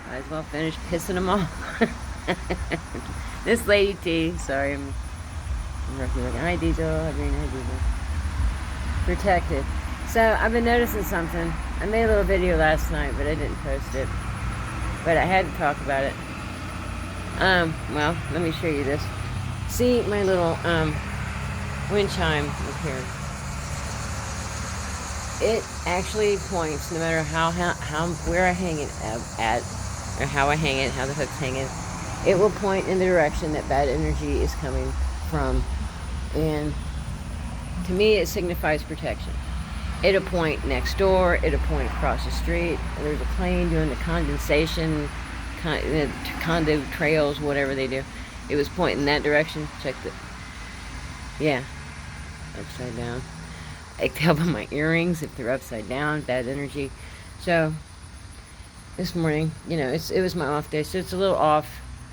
Might as well finish pissing them off. This Lady T, sorry, I'm working with hi Diesel, hi Green, hi Diesel. Protected. So I've been noticing something. I made a little video last night, but I didn't post it. But I had to talk about it. Well, let me show you this. See my little wind chime up here. It actually points, no matter how where I hang it at, or how I hang it, how the hook's hanging. It will point in the direction that bad energy is coming from, and to me, it signifies protection. It'll point next door. It'll point across the street. There's a plane doing the condensation, condo trails, whatever they do. It was pointing that direction. Check the, yeah, upside down. I can tell by my earrings if they're upside down, bad energy. So this morning, you know, it was my off day, so it's a little off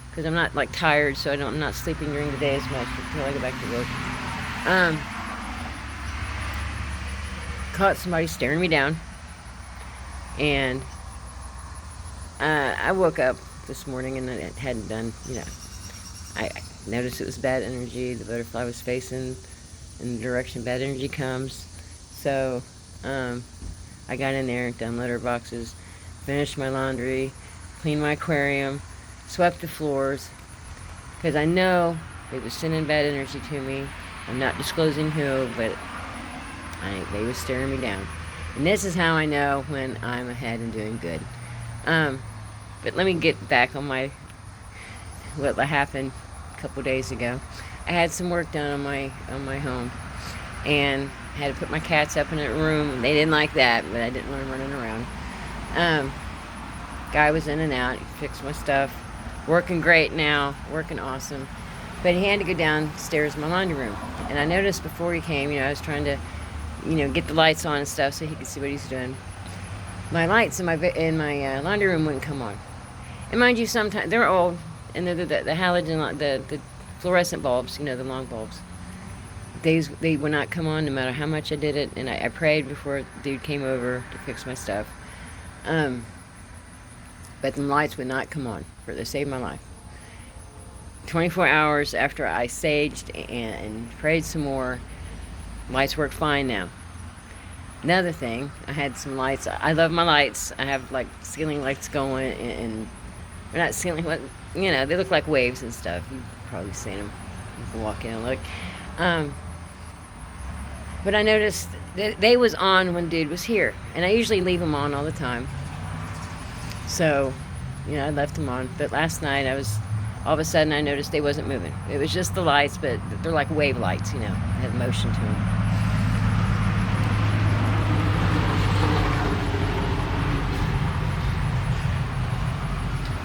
because I'm not like tired, so I'm not sleeping during the day as much until I go back to work. Caught somebody staring me down, and I woke up this morning and I hadn't done, you know, I noticed it was bad energy. The butterfly was facing in the direction bad energy comes. So I got in there, done litter boxes, finished my laundry, cleaned my aquarium, swept the floors, because I know they were sending bad energy to me. I'm not disclosing who, but they were staring me down. And this is how I know when I'm ahead and doing good. But let me get back on what happened a couple days ago. I had some work done on my home, and had to put my cats up in a room. They didn't like that, but I didn't want them running around. Guy was in and out. He fixed my stuff. Working great now. Working awesome. But he had to go downstairs in my laundry room. And I noticed before he came, you know, I was trying to, you know, get the lights on and stuff so he could see what he's doing. My lights in my laundry room wouldn't come on. And mind you, sometimes they're old, and they're the halogen, the fluorescent bulbs, you know, the long bulbs. They would not come on no matter how much I did it, and I prayed before the dude came over to fix my stuff. But the lights would not come on. They saved my life. 24 hours after I saged and prayed some more, lights work fine now. Another thing, I had some lights. I love my lights. I have like ceiling lights going, and they're not ceiling, but you know, they look like waves and stuff. You've probably seen them. You can walk in and look. But I noticed that they was on when dude was here, and I usually leave them on all the time. So, you know, I left them on. But last night all of a sudden I noticed they wasn't moving. It was just the lights, but they're like wave lights, you know, they have motion to them.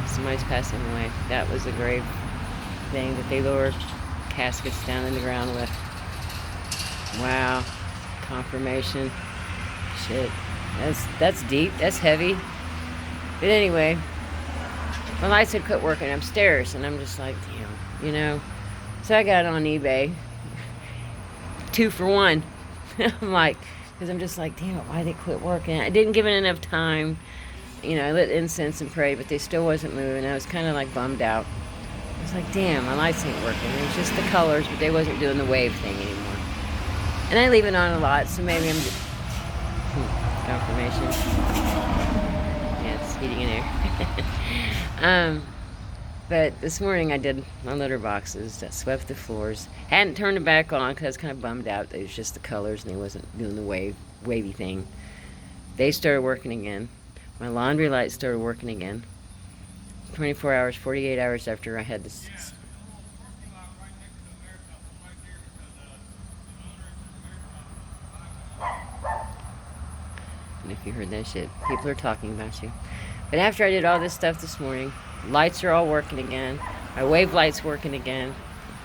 Somebody's passing away. That was a grave thing that they lower caskets down in the ground with. Wow, confirmation. Shit, that's deep. That's heavy. But anyway, my lights had quit working upstairs, and I'm just like, damn, you know. So I got it on eBay, 2 for 1. I'm like, because I'm just like, damn it, why they quit working? I didn't give it enough time. You know, I lit incense and prayed, but they still wasn't moving. I was kind of like bummed out. I was like, damn, my lights ain't working. It was just the colors, but they wasn't doing the wave thing anymore. And I leave it on a lot, so maybe I'm just... confirmation. Yeah, it's heating in air. But this morning I did my litter boxes, that swept the floors. Hadn't turned it back on because I was kind of bummed out. It was just the colors and they wasn't doing the wavy thing. They started working again. My laundry lights started working again. 24 hours, 48 hours after I had this. And if you heard that shit, people are talking about you. But after I did all this stuff this morning, lights are all working again. My wave light's working again.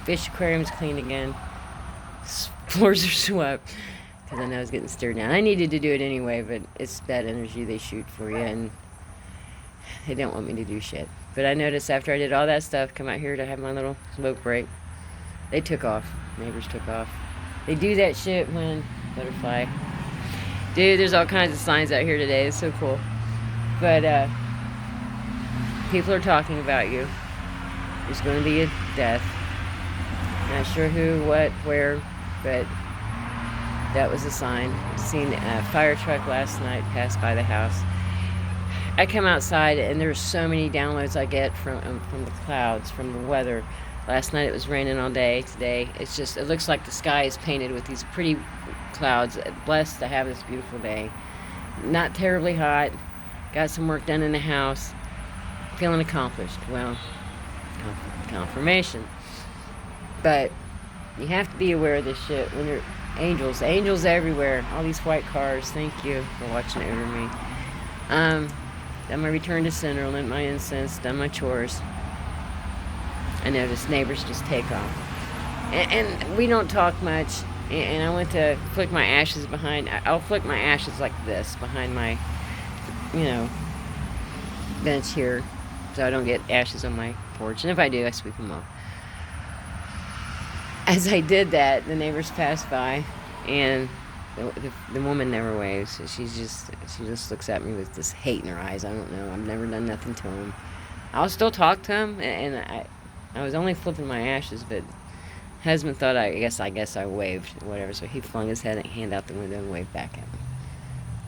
Fish aquarium's clean again. Floors are swept. Because I know I was getting stirred down. I needed to do it anyway, but it's bad energy they shoot for you, and they don't want me to do shit. But I noticed after I did all that stuff, come out here to have my little smoke break, they took off. Neighbors took off. They do that shit when butterfly. Dude, there's all kinds of signs out here today. It's so cool. But people are talking about you. There's going to be a death. Not sure who, what, where, but that was a sign. Seen a fire truck last night pass by the house. I come outside and there's so many downloads I get from the clouds, from the weather. Last night it was raining all day. Today it's just, it looks like the sky is painted with these pretty clouds. Blessed to have this beautiful day. Not terribly hot. Got some work done in the house. Feeling accomplished. Well, confirmation. But you have to be aware of this shit when you're angels everywhere. All these white cars. Thank you for watching over me. Done my return to center, lit my incense, done my chores. I noticed neighbors just take off. And we don't talk much. And I went to flick my ashes behind. I'll flick my ashes like this behind my, bench here, so I don't get ashes on my porch. And if I do, I sweep them off. As I did that, the neighbors passed by, and the woman never waves. She just looks at me with this hate in her eyes. I don't know. I've never done nothing to him. I'll still talk to him, and I was only flipping my ashes, but husband thought I guess I waved, whatever. So he flung his hand out the window and waved back at me.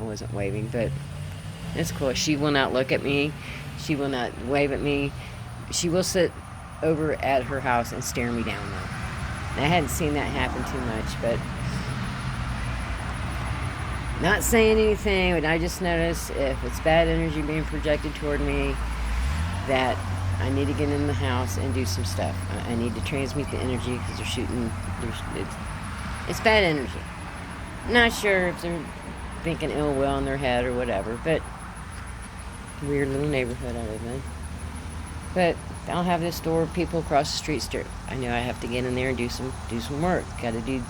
I wasn't waving, but it's cool. She will not look at me. She will not wave at me. She will sit over at her house and stare me down though. And I hadn't seen that happen too much, but not saying anything, but I just noticed if it's bad energy being projected toward me, that I need to get in the house and do some stuff. I need to transmute the energy because they're shooting. It's bad energy. Not sure if they're thinking ill will in their head or whatever, but weird little neighborhood I live in. But I'll have this door, people across the street. I know I have to get in there and do some work. Got to do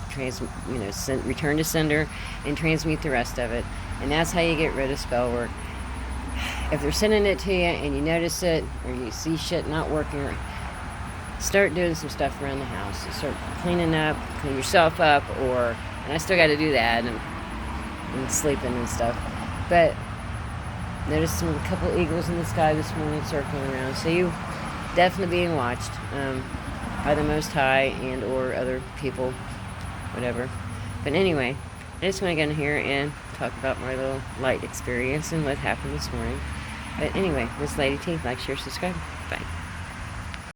return to sender and transmute the rest of it. And that's how you get rid of spell work. If they're sending it to you and you notice it or you see shit not working, start doing some stuff around the house. Start cleaning up, clean yourself up, and I still got to do that and sleeping and stuff. But noticed a couple eagles in the sky this morning circling around. So you definitely being watched by the Most High and or other people, whatever. But anyway, I just want to get in here and talk about my little light experience and what happened this morning. But anyway, Miss Lady T, like, share, subscribe.